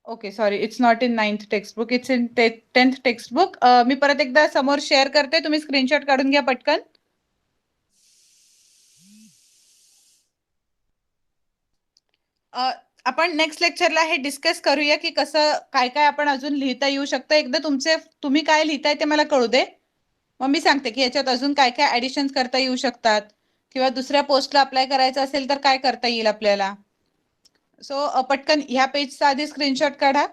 Okay, sorry, it's not in 9th textbook, it's in 10th textbook. मी परत एकदा समोर शेअर करते, तुम्ही स्क्रीनशॉट काढून घ्या पटकन. आपण नेक्स्ट लेक्चरला हे डिस्कस करूया की कसं काय काय आपण अजून लिहिता येऊ शकतं. एकदा तुम्ही काय लिहिताय ते मला कळू दे, मग मी सांगते की याच्यात अजून काय काय ऍडिशन्स करता येऊ शकतात, किंवा दुसऱ्या पोस्टला अप्लाय करायचं असेल तर काय करता येईल आपल्याला. सो पटकन ह्या पेजचा आधी स्क्रीनशॉट काढा,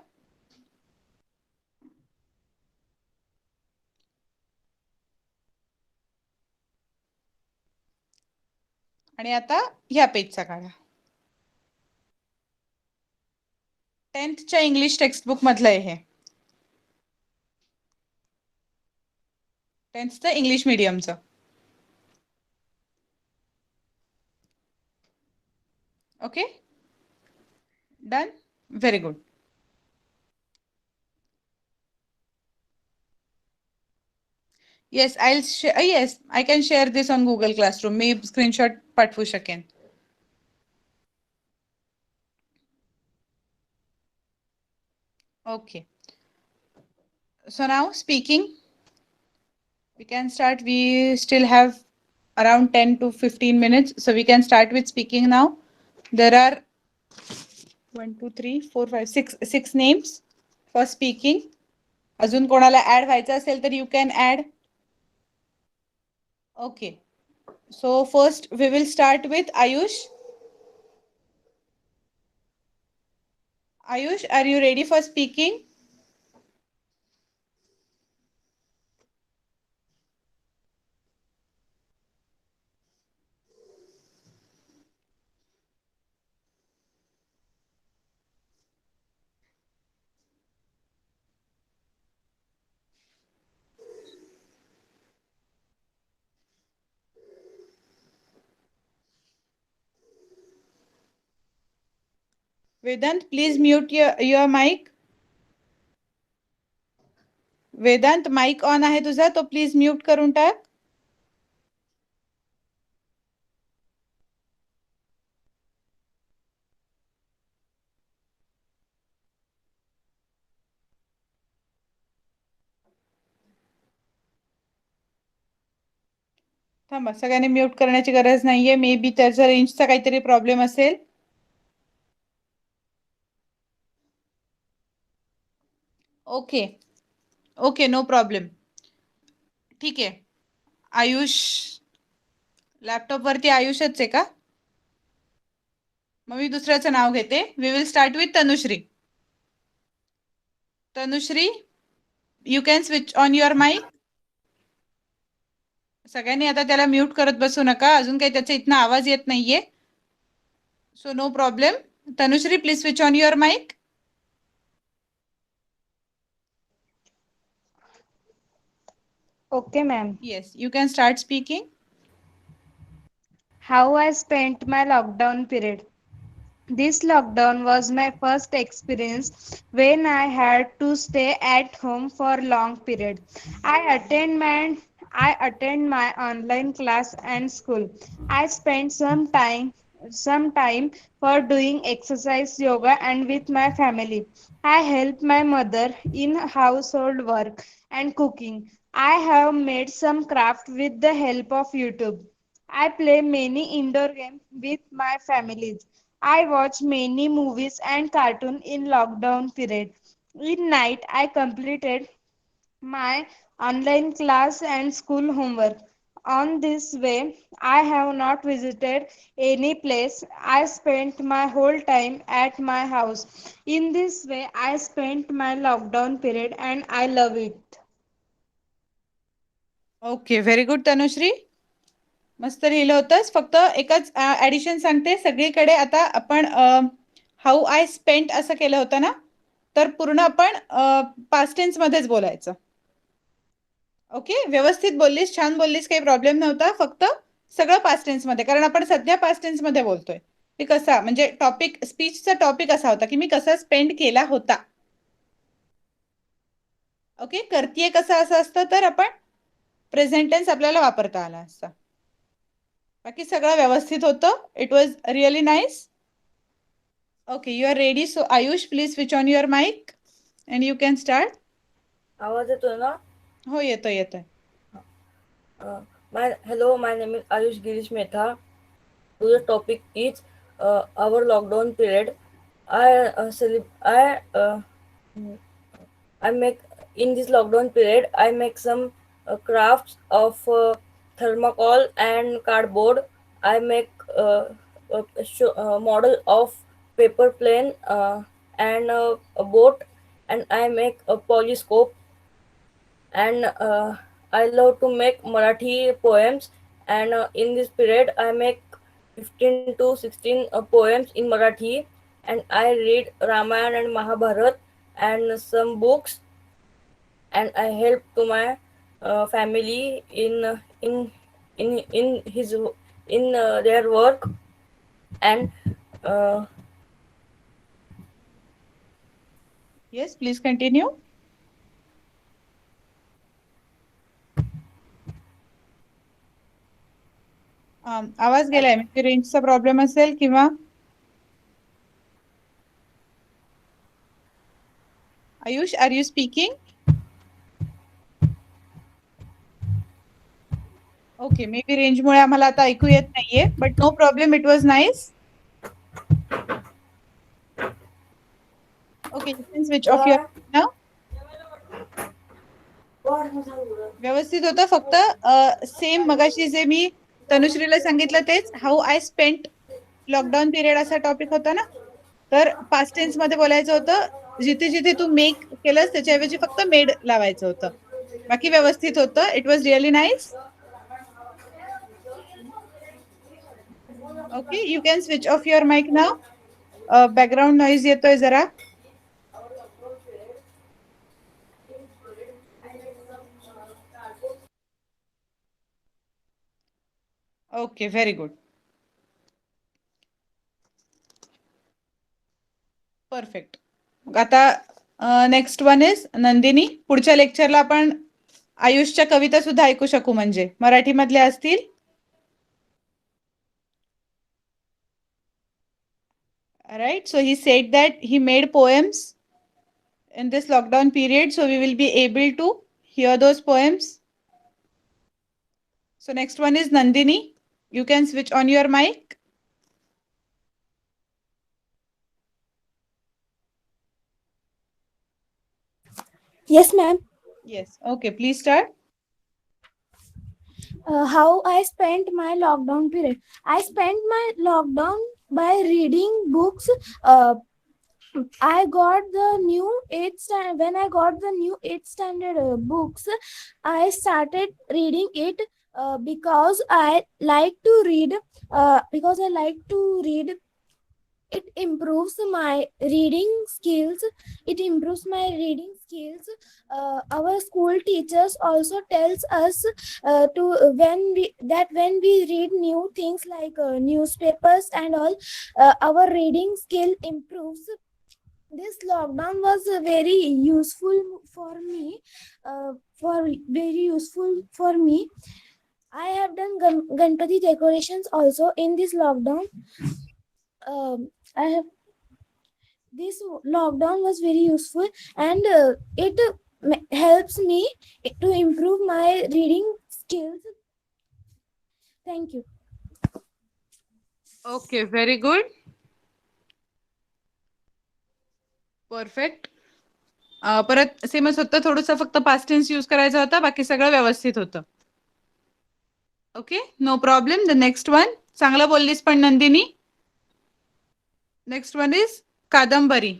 आणि आता ह्या पेजचा काढा. 10thच्या इंग्लिश टेक्स्टबुक मधलं आहे हे, 10thचं इंग्लिश मीडियमचं. Okay, done, very good. Yes, yes, I can share this on Google classroom. मी स्क्रीनशॉट पाठवू शकेन. Okay, so now speaking, we can start. We still have around 10 to 15 minutes, so we can start with speaking now. There are 1 2 3 4 5 6 names for speaking. अजून कोणाला add व्हायचं असेल तर you can add. Okay, so first we will start with Ayush. Ayush, are you ready for speaking? Vedant, please mute your mic. Vedant, mic on आहे तुझा, तो please mute करून टाक. थांबा, सगळ्यांनी म्यूट करण्याची गरज नाहीये. मे बी त्याचा रेंजचा काहीतरी प्रॉब्लेम असेल. Okay okay, no problem. ठीक आहे. आयुष, लॅपटॉप वरती आयुषच आहे का? मग मी दुसऱ्याचं नाव घेते. We will start with Tanushree. Tanushree, you can switch on your mic. सगळ्यांनी आता त्याला म्यूट करत बसू नका, अजून काही त्याचा इथनं आवाज येत नाहीये. So no problem. Tanushree, please switch on your mic. Okay, ma'am. Yes, you can start speaking. How I spent my lockdown period. This lockdown was my first experience when I had to stay at home for long period. I attend my online class and school. I spent some time for doing exercise, yoga, and with my family. I help my mother in household work and cooking. I have made some craft with the help of YouTube. I play many indoor games with my families. I watch many movies and cartoons in lockdown period. In night, I completed my online class and school homework. On this way, I have not visited any place. I spent my whole time at my house. In this way, I spent my lockdown period and I love it. Okay, very good Tanushree. मस्त लिहिलं होतंस. फक्त एकच addition सांगते, सगळीकडे आता आपण हाऊ आय spent असं केलं होतं ना, तर पूर्ण आपण पास्ट टेन्स मध्येच बोलायचं. ओके, व्यवस्थित बोललीस, छान बोललीस, काही प्रॉब्लेम नव्हता. फक्त सगळं पास्ट टेन्स मध्ये, कारण आपण सध्या पास्ट टेन्स मध्ये बोलतोय. की कसा, म्हणजे टॉपिक, स्पीचचा टॉपिक असा होता की मी कसा स्पेंड केला होता. ओके, करतीये कसं असं असतं तर आपण प्रेझेंट टेन्स आपल्याला वापरता आला असता. बाकी सगळं व्यवस्थित होतं. It was really nice. Okay, you are ready. So Ayush, please switch on your mic and you can start. आवाज येतोय ना? हो, येतोय येतोय. Hello, my name is Ayush Girish Mehta. Today's topic is our lockdown period. I make in this lockdown period. I make some crafts of thermocol and cardboard. I make a model of paper plane and a boat, and I make a polyscope. And I love to make Marathi poems, and in this period I make 15 to 16 poems in Marathi, and I read Ramayana and Mahabharat and some books, and I help to my family in their work, and yes, please continue. आवाज गेलाय, म्हणजे रेंजचा problem असेल किंवा. Ayush, are you speaking? Okay, maybe रेंजमुळे आम्हाला आता ऐकू येत नाहीये, but no problem, it was nice. Okay, you can switch off your now. व्यवस्थित होतं. फक्त सेम मगाशी जे मी तनुश्रीला सांगितलं तेच, हाऊ आय स्पेंट लॉकडाऊन पिरियड असा टॉपिक होता ना, तर पास्ट टेन्स मध्ये बोलायचं होतं. जिथे जिथे तू मेक केलंस त्याच्याऐवजी फक्त मेड लावायचं होतं. बाकी व्यवस्थित होतं. It was really nice. Okay, you can switch off your mic now. Background noise येतोय जरा. Okay, very good, perfect. आता नेक्स्ट वन इज नंदिनी. पुढच्या लेक्चरला आपण आयुषच्या कविता सुद्धा ऐकू शकू, म्हणजे मराठी मधल्या असतील. Right, so he said that he made poems in this lockdown period, so we will be able to hear those poems. So next one is Nandini. You can switch on your mic. Yes, ma'am. Yes. Okay, please start. How I spent my lockdown period. I spent my lockdown by reading books. I got the new 8th standard. When I got the new 8th standard books, I started reading it because I like to read. It improves my reading skills. Our school teachers also tells us when we read new things like newspapers and all, our reading skill improves. This lockdown was very useful for me. I have done Ganpati decorations also in this lockdown. This lockdown was very useful, and it helps me to improve my reading skills. Thank you. Okay, very good. Perfect. परत सेमच होतं, थोडंसं फक्त past tense use करायचा होता, बाकी सगळं व्यवस्थित होतं. Okay, no problem. The next one. चांगलं बोललीस पण Nandini. Next one is Kadambari.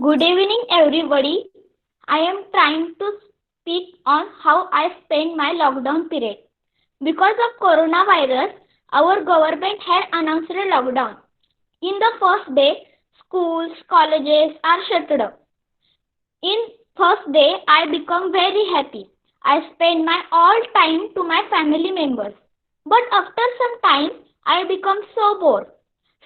Good evening, everybody. I am trying to speak on how I spent my lockdown period. Because of coronavirus, our government had announced a lockdown. In the first day, schools, colleges are shut down. In first day, I become very happy. I spend my all time to my family members. But after some time, I become so bored.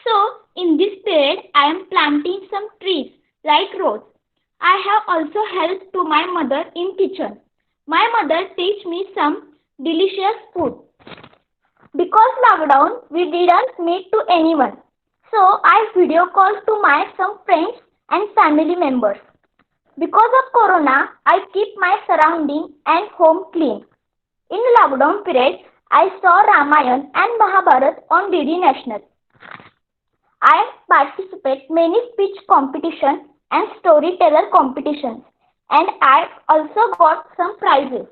So, in this period, I am planting some trees like rose. I have also helped to my mother in kitchen. My mother teach me some delicious food. Because lockdown, we didn't meet to anyone. So I video call to my some friends and family members. Because of corona, I keep my surrounding and home clean. In lockdown period, I saw Ramayana and Mahabharat on DD National. I participate many speech competition and storyteller competitions, and I also got some prizes.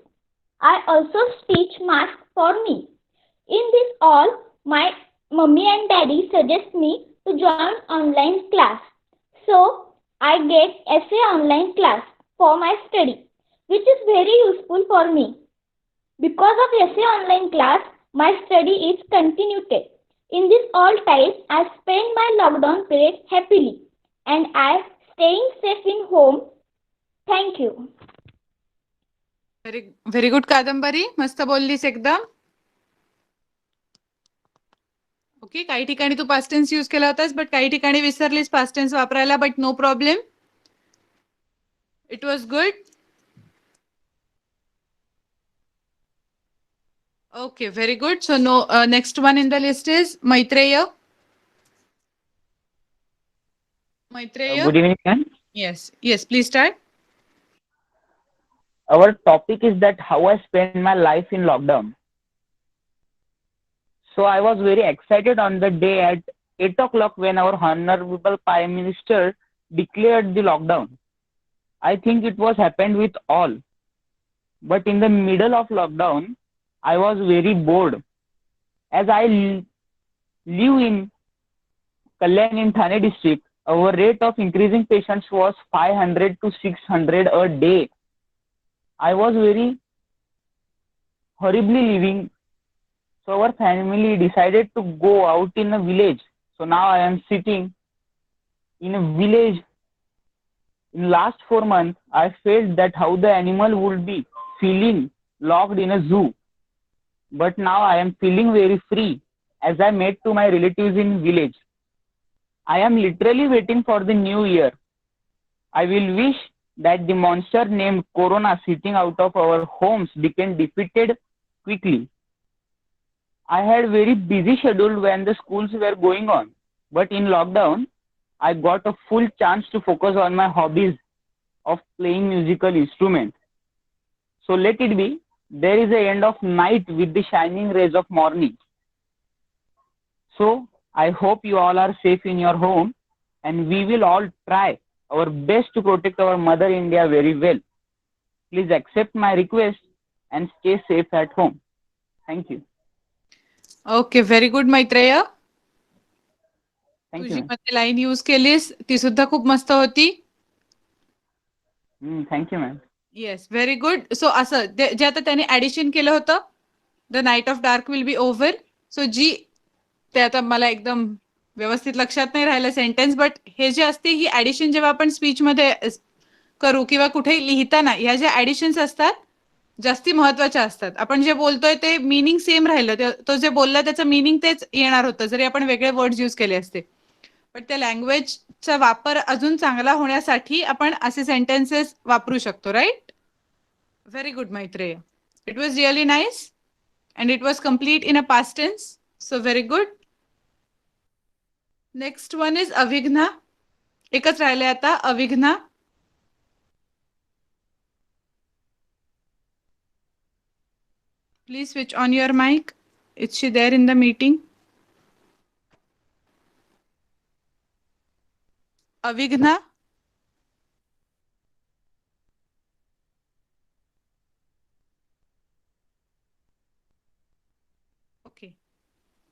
I also stitch mask for me. In this all, my mummy and daddy suggest me to join online class. So I get essay online class for my study, which is very useful for me. Because of essay online class, my study is continued. In this all time, I spend my lockdown period happily, and I staying safe in home. Thank you. Very good Kadambari. मस्त बोललीस एकदम. Okay, काही ठिकाणी तू past tense use केला होतास, but काही ठिकाणी विसरलीस पास्ट टेन्स वापरायला, but no problem. It was good. Okay, very good. So no, next one in the list is Maitreya. Maitreya. Good evening, ma'am. Yes, please start. Our topic is that how I spend my life in lockdown. So I was very excited on the day at 8 o'clock when our Honorable Prime Minister declared the lockdown. I think it was happened with all. But in the middle of lockdown, I was very bored. As I live in Kalyan in Thane district, our rate of increasing patients was 500 to 600 a day. I was very horribly living. So our family decided to go out in a village. So now I am sitting in a village. In last 4 months, I felt that how the animal would be feeling locked in a zoo. But now I am feeling very free as I met to my relatives in village. I am literally waiting for the new year. I will wish that the monster named Corona sitting out of our homes became defeated quickly. I had very busy schedule when the schools were going on, but in lockdown, I got a full chance to focus on my hobbies of playing musical instruments. So let it be. There is a end of night with the shining rays of morning. So I hope you all are safe in your home, and we will all try our best to protect our Mother India very well. Please accept my request and stay safe at home. Thank you. Okay, very good Maitreya. Thank तुझी you, ma'am. मध्ये line use केलीस ती सुद्धा खूप मस्त होती. Thank you, ma'am. Yes, very good. So असं जे आता त्याने ऍडिशन केलं होतं, the night of dark will be over. So जी ते आता मला एकदम व्यवस्थित लक्षात नाही राहिलं सेंटेन्स, बट हे जे असते ही ऍडिशन जेव्हा आपण स्पीच मध्ये करू किंवा कुठे लिहिताना ह्या ज्या ऍडिशन्स असतात जास्ती महत्वाच्या असतात. आपण जे बोलतोय ते मीनिंग सेम राहिलं, तो जे बोलला त्याचं मीनिंग तेच येणार होतं जरी आपण वेगळे वर्ड्स यूज केले असते. पण त्या लँग्वेजचा वापर अजून चांगला होण्यासाठी आपण असे सेंटेन्सेस वापरू शकतो, right? Very good Maitreya. It was really nice and it was complete in a past tense. So very good. Next one is Avighna. एकच राहिलंय आता, Avighna. Please switch on your mic. Is she there in the meeting? Avighna? Okay.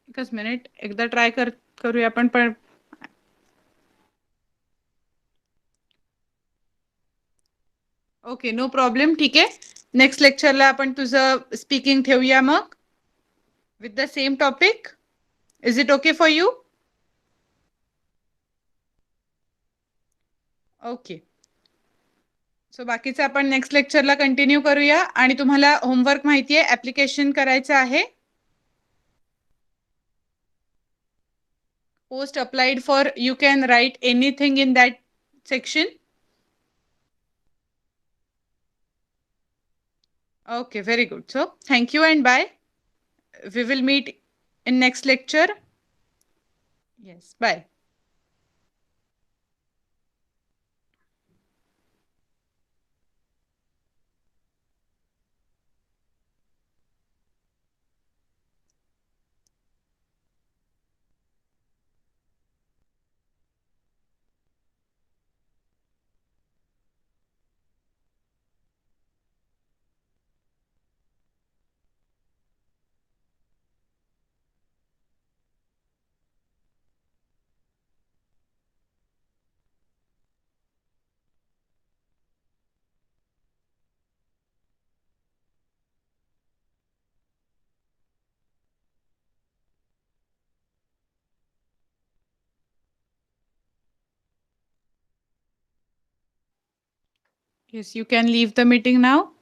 एकच minute, एकदा try करूया आपण पण. Okay, no problem. ठीक आहे, नेक्स्ट लेक्चरला आपण तुझं स्पीकिंग ठेवूया मग with the same topic. Is it okay for you? Okay. So बाकीचं आपण नेक्स्ट लेक्चरला कंटिन्यू करूया. आणि तुम्हाला होमवर्क माहिती आहे, ऍप्लिकेशन करायचं आहे. Post applied for, you can write anything in that section. Okay, very good. So thank you and bye. We will meet in next lecture. Yes, bye. Yes, you can leave the meeting now.